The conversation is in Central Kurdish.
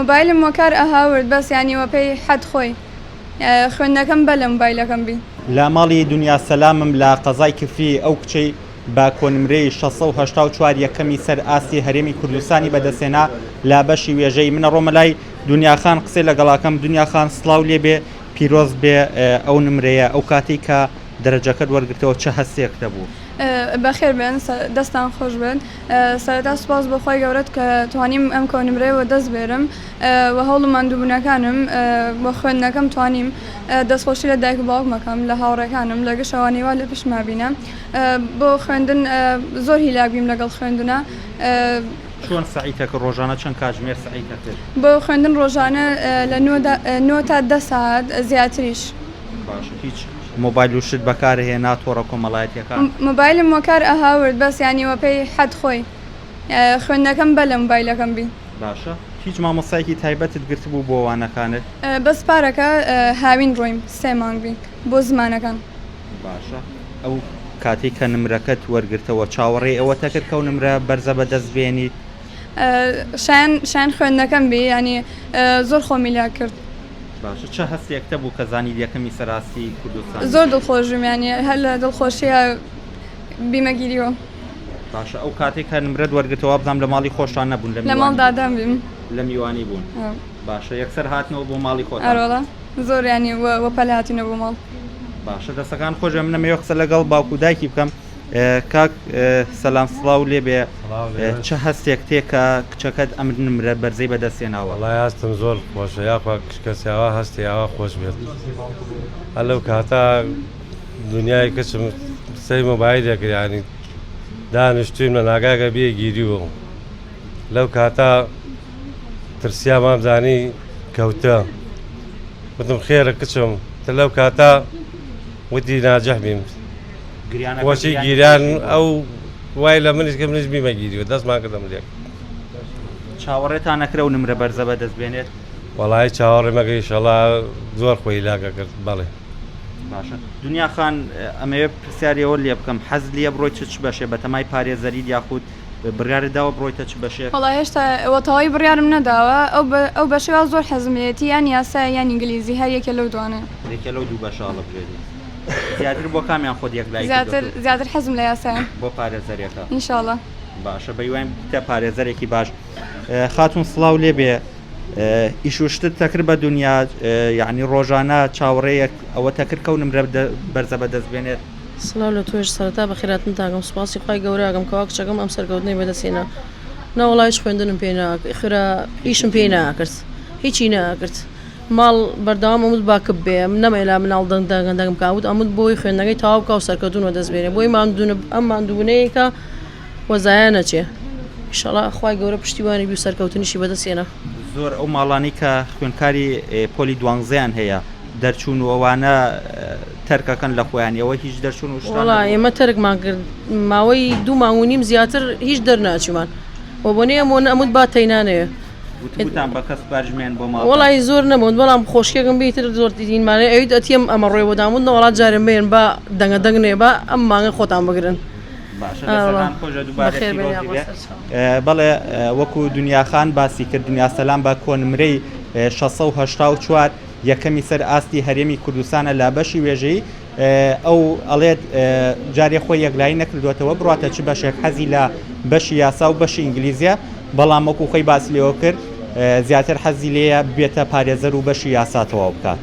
موبایلم وەکار ئەهاورد بەس ینی وەپەی حەد خۆی خوێندنەکەم بە لە موبایلەکەم بی لە ماڵی دنیا سەلامم لە قەزای کفری ئەو کچەی با کۆنمرەی 684 یەکەمی سەر ئاستی هەرێمی کوردستانی بەدەستێنا لا بەشی وێژەی منە ڕۆمەلای دنیاخان قسەی لەگەڵاکەم دنیاخان سڵاو لێبێ پیرۆز بێ ئەو نمرەیە ئەو کاتی کە دەرەجەکەت وەرگرتەوە چه هەستێک دەبوو بەخێر بێن دەستان خۆش بن سەرەتا سوپاس بەخوای گەورەت کە توانیم ئەم کۆنمرەیەوە دەست بێرم و هەوڵ ماندووبوونەکانم بۆ خوێندنەکەم توانیم دەستخۆشی لە دایک و باوکمەکەم لە هاوڕێکانم لەگە شەوانیوا لە پشت مابینە بۆ خوێندن زۆر هیلاک بیم لەگەڵ خوێندنە چۆن سەعیتەکە ڕۆژانە چەند کاتژمێر سەعیتە کرد بۆ خوێندن ڕۆژانە لە 9 تا 10 ساعت زیاتریش باشە هیچ مۆبایل و شت بەکارهێنا تۆڕە کۆمەڵایەتیەکان مۆبایلم وەکار ئەهاورد بەس ینی وەپەی حەد خۆی خوێندنەکەم بە لە مۆبایلەکەم بی باشە هیچ مامۆستایەکی تایبەتت گرت بوو بۆ وانەکانت بەس پارەکە هاوین ڕۆیم 3 مانگ بین بۆ زمانەکان باشە ئەو کاتێک کە نمرەکەت وەرگرتەوە چاوەڕێ ئەوە تەکرد کە و نمرە بەرزە بەدەستبێنی شایان خوێندنەکەم بی ینی زۆر خۆمیلا کرد باشە چه هەستێکتە بوو کە زانی یەکەمی سەراستی کوردستان زۆر دڵخۆشم ینی هەر لە دڵخۆشیە بیمەگیریەوە باشە ئەو کاتێک کە نمرەت وەرگرتەوە بزانام لە ماڵی خۆشتان نەبوون لە ماڵ دادام بیم لە میوانی بوون باشە یەکسەر هاتنەوە بۆ ماڵی خۆت ئەرۆڵە زۆر ینی وەپەل هاتینە بۆ ماڵ باشە دەستەکان خۆشە من نەمەوێ قسە لەگەڵ باوکو دایکی بکەم کاک سەلام سڵاو لێبێ چه هەستێک تێکە کچەکەت ئەم نمرە بەرزەی بەدەستێناوە وەڵای هەستم زۆر خۆشە یاخوا کەسیاوە هەستیاوە خۆش بێت هەر لەو کاتە دنیای کچم سەی مۆبایلێک ینی دانیشتویم لە ناگاگە بێگیریوە لەو کاتە ترسیا مامزانی کەوتە وتم خێرە کچم تە لەو کاتە وتی ناجەح بیم وەچی گیریان ئەو وای لە منیش کە منیش بیمەگیریوە دەستمان کردم لێک چاوەڕێتان نەکرە و نمرە بەرزە بەدەستبێنێت وەڵای چاوەڕێ مەگە ئینشەڵا زۆر خۆی لاگە کرد بەڵێ باشە دنیاخان ئەمەوێ پرسیارەوە لێ بکەم حەز لێ بڕۆیت چ بەشێ بە تەمای پارێزەری یاخود بڕیارت داوە بڕۆیتە چ بەشێ وەڵای هێشتا وەتەواوی بڕیارم نەداوە ئەو بەشێوا زۆر حەزمێتی یان یاسا یان ئینگلیزی هەر یەکێ لەو دوانە یەکێ لەو دوو بەشاڵە بژێری زیاتر بۆ کامیان خۆت یەک لای زیاتر حەزم لە یاسایە بۆ پارێزەرێکە ئینشاڵڵا باشە بەیوان تە پارێزەرێکی باش خاتون سڵاو لێبێ ئیشوشتت تەکرد بە دنیا یعنی ڕۆژانە چاوەڕێیەک ئەوە تەکرد کە و نمرە بەرزە بەدەستبێنێت سڵاو لە توێش سەرەتا بە خێراتن تاگەم سوپاسی خی گەوراگەم کەوا کچەکەم ئەم سەرکەوتنەی بەدەستێنا نەوەڵایش خوێندنم پێ ناکرد خرا ئیشم پێ ناکرد هیچی ناکرد ماڵ بەردەوام ئەمود باکە بێ نەمەلا مناڵ دەنگدەنگم کاوت ئەمود بۆی خوێندنەکەی تاواو کا و سەرکەوتون دەستبێنێ بۆی ئەم ماندوونەیەکە وەزایە نەچێ ئینشەڵا خی گەورە پشتیوانی بی و سەرکەوتنیشی بەدەستێنە زۆر ئەو ماڵانی کە خوێندکاری پۆلی دوانزەیان هەیە دەرچوون و ئەوانە تەرکەکەن لە خۆیانەوە هیچ دەرچوون وڵا ئێمە تەرکمان کرد ماوەی 2 مانگ و نیم زیاتر هیچ دەرناچوومان بۆ بۆنێ ئەمود با تەینانەیە بە کەس باژمێن بۆ ماڵ وڵی زۆر نەمەوت بەڵام خۆشکێکم بیتر زۆر دیینمانێ ئەویت ئەتیم ئەمە ڕێ بۆدامون وڵات جارم بێن بە دەنگە دەنگنێ بە ئەم مانگە خۆتان بگرن بەڵێ وەکو دنیاخان باسی کرد دنیا سەلام بە کۆنمرەی 684 یەکەمی سەر ئاستی هەرێمی کوردستانە لا بەشی وێژەی ئەو ئەڵێت جارێ خۆی یەکلایی نەکردوێتەوە بڕاتە چ بەشێک حەزی لە بەشی یاسا و بەشی ئینگلیزیە بەڵام وەکو خۆی باسی لێەوە کرد زیاتر حەزی لێیە بێتە پارێزەر و بەشی یاساتەوە بکات